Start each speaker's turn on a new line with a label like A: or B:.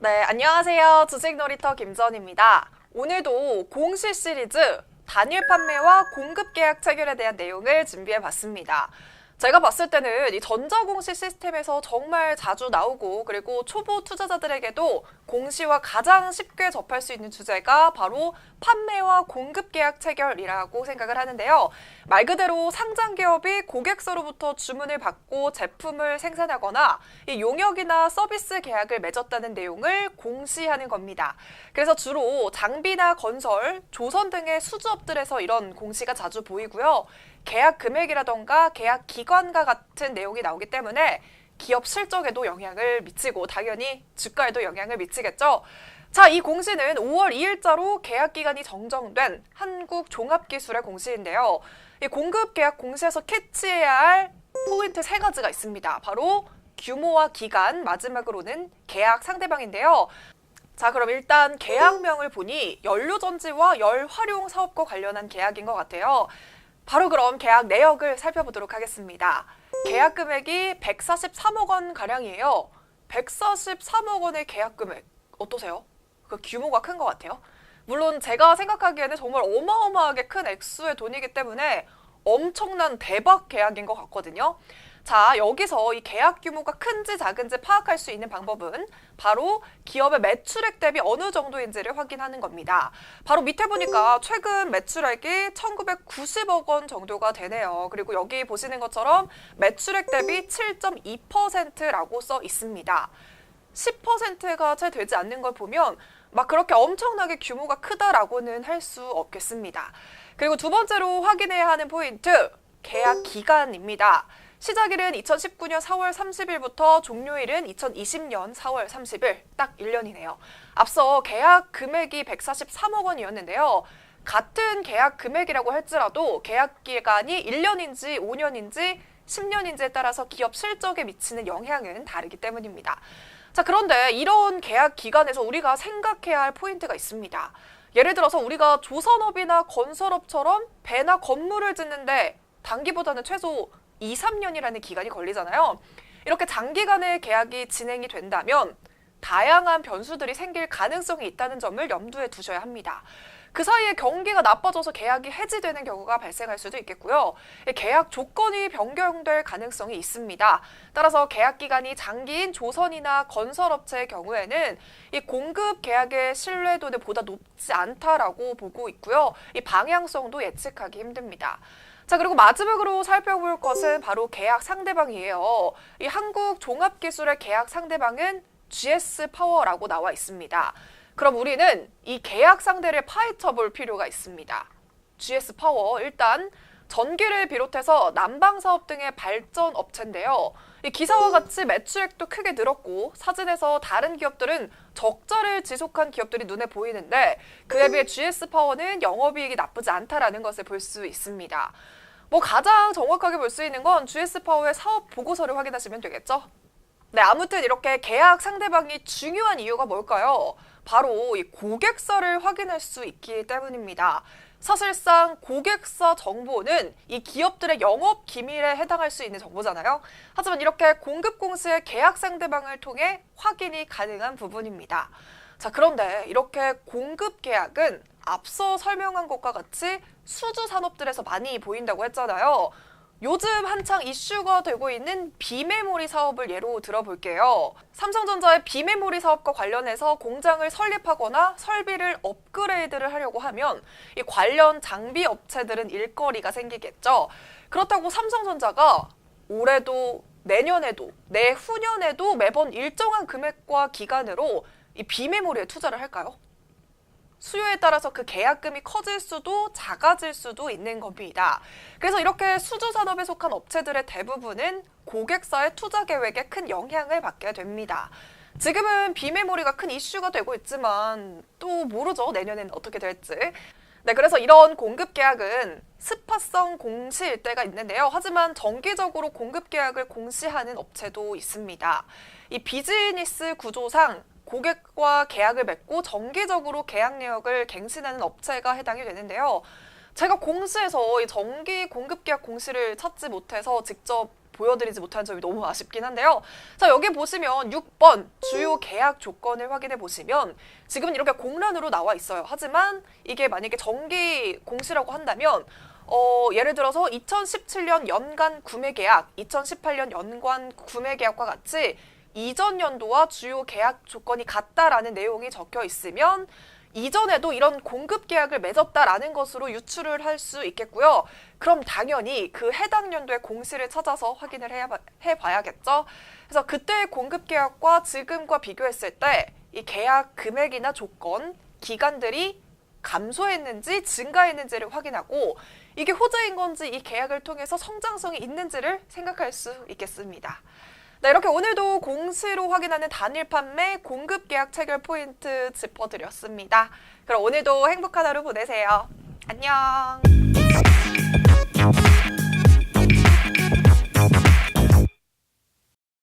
A: 네, 안녕하세요. 주식놀이터 김전입니다. 오늘도 공시 시리즈 단일 판매와 공급 계약 체결에 대한 내용을 준비해 봤습니다. 제가 봤을 때는 이 전자공시 시스템에서 정말 자주 나오고 그리고 초보 투자자들에게도 공시와 가장 쉽게 접할 수 있는 주제가 바로 판매와 공급 계약 체결이라고 생각을 하는데요. 말 그대로 상장 기업이 고객사로부터 주문을 받고 제품을 생산하거나 이 용역이나 서비스 계약을 맺었다는 내용을 공시하는 겁니다. 그래서 주로 장비나 건설, 조선 등의 수주업들에서 이런 공시가 자주 보이고요. 계약 금액이라던가 계약 기간과 같은 내용이 나오기 때문에 기업 실적에도 영향을 미치고 당연히 주가에도 영향을 미치겠죠. 자, 이 공시는 5월 2일자로 계약 기간이 정정된 한국종합기술의 공시인데요. 이 공급 계약 공시에서 캐치해야 할 포인트 세 가지가 있습니다. 바로 규모와 기간, 마지막으로는 계약 상대방인데요. 자, 그럼 일단 계약명을 보니 연료전지와 열활용 사업과 관련한 계약인 것 같아요. 바로 그럼 계약 내역을 살펴보도록 하겠습니다. 계약 금액이 143억 원 가량이에요. 143억 원의 계약 금액 어떠세요? 그 규모가 큰 것 같아요. 물론 제가 생각하기에는 정말 어마어마하게 큰 액수의 돈이기 때문에 엄청난 대박 계약인 것 같거든요. 자, 여기서 이 계약 규모가 큰지 작은지 파악할 수 있는 방법은 바로 기업의 매출액 대비 어느 정도인지를 확인하는 겁니다. 바로 밑에 보니까 최근 매출액이 1990억 원 정도가 되네요. 그리고 여기 보시는 것처럼 매출액 대비 7.2%라고 써 있습니다. 10%가 채 되지 않는 걸 보면 막 그렇게 엄청나게 규모가 크다라고는 할 수 없겠습니다. 그리고 두 번째로 확인해야 하는 포인트, 계약 기간입니다. 시작일은 2019년 4월 30일부터 종료일은 2020년 4월 30일, 딱 1년이네요. 앞서 계약 금액이 143억 원이었는데요. 같은 계약 금액이라고 할지라도 계약 기간이 1년인지 5년인지 10년인지에 따라서 기업 실적에 미치는 영향은 다르기 때문입니다. 자, 그런데 이런 계약 기간에서 우리가 생각해야 할 포인트가 있습니다. 예를 들어서 우리가 조선업이나 건설업처럼 배나 건물을 짓는데 단기보다는 최소 2, 3년이라는 기간이 걸리잖아요. 이렇게 장기간의 계약이 진행이 된다면 다양한 변수들이 생길 가능성이 있다는 점을 염두에 두셔야 합니다. 그 사이에 경기가 나빠져서 계약이 해지되는 경우가 발생할 수도 있겠고요. 계약 조건이 변경될 가능성이 있습니다. 따라서 계약 기간이 장기인 조선이나 건설업체의 경우에는 이 공급 계약의 신뢰도는 보다 높지 않다라고 보고 있고요. 이 방향성도 예측하기 힘듭니다. 자, 그리고 마지막으로 살펴볼 것은 바로 계약 상대방이에요. 이 한국종합기술의 계약 상대방은 GS파워라고 나와 있습니다. 그럼 우리는 이 계약 상대를 파헤쳐 볼 필요가 있습니다. GS파워, 일단 전기를 비롯해서 난방사업 등의 발전 업체인데요. 이 기사와 같이 매출액도 크게 늘었고 사진에서 다른 기업들은 적자를 지속한 기업들이 눈에 보이는데 그에 비해 GS파워는 영업이익이 나쁘지 않다라는 것을 볼 수 있습니다. 가장 정확하게 볼 수 있는 건 GS파워의 사업 보고서를 확인하시면 되겠죠? 네, 아무튼 이렇게 계약 상대방이 중요한 이유가 뭘까요? 바로 이 고객사를 확인할 수 있기 때문입니다. 사실상 고객사 정보는 이 기업들의 영업 기밀에 해당할 수 있는 정보잖아요. 하지만 이렇게 공급 공시의 계약 상대방을 통해 확인이 가능한 부분입니다. 자, 그런데 이렇게 공급 계약은 앞서 설명한 것과 같이 수주 산업들에서 많이 보인다고 했잖아요. 요즘 한창 이슈가 되고 있는 비메모리 사업을 예로 들어볼게요. 삼성전자의 비메모리 사업과 관련해서 공장을 설립하거나 설비를 업그레이드를 하려고 하면 이 관련 장비 업체들은 일거리가 생기겠죠. 그렇다고 삼성전자가 올해도 내년에도 내후년에도 매번 일정한 금액과 기간으로 이 비메모리에 투자를 할까요? 수요에 따라서 그 계약금이 커질 수도 작아질 수도 있는 겁니다. 그래서 이렇게 수주산업에 속한 업체들의 대부분은 고객사의 투자 계획에 큰 영향을 받게 됩니다. 지금은 비메모리가 큰 이슈가 되고 있지만 또 모르죠. 내년엔 어떻게 될지. 네, 그래서 이런 공급 계약은 스팟성 공시일 때가 있는데요. 하지만 정기적으로 공급 계약을 공시하는 업체도 있습니다. 이 비즈니스 구조상 고객과 계약을 맺고 정기적으로 계약 내역을 갱신하는 업체가 해당이 되는데요. 제가 공시에서 이 정기 공급 계약 공시를 찾지 못해서 직접 보여드리지 못한 점이 너무 아쉽긴 한데요. 자, 여기 보시면 6번 주요 계약 조건을 확인해 보시면 지금은 이렇게 공란으로 나와 있어요. 하지만 이게 만약에 정기 공시라고 한다면 예를 들어서 2017년 연간 구매 계약, 2018년 연간 구매 계약과 같이 이전 연도와 주요 계약 조건이 같다라는 내용이 적혀 있으면 이전에도 이런 공급 계약을 맺었다라는 것으로 유추를 할 수 있겠고요. 그럼 당연히 그 해당 연도의 공시를 찾아서 확인을 해봐야겠죠. 그래서 그때의 공급 계약과 지금과 비교했을 때 이 계약 금액이나 조건, 기간들이 감소했는지 증가했는지를 확인하고 이게 호재인 건지 이 계약을 통해서 성장성이 있는지를 생각할 수 있겠습니다. 네, 이렇게 오늘도 공시로 확인하는 단일 판매 공급 계약 체결 포인트 짚어드렸습니다. 그럼 오늘도 행복한 하루 보내세요. 안녕.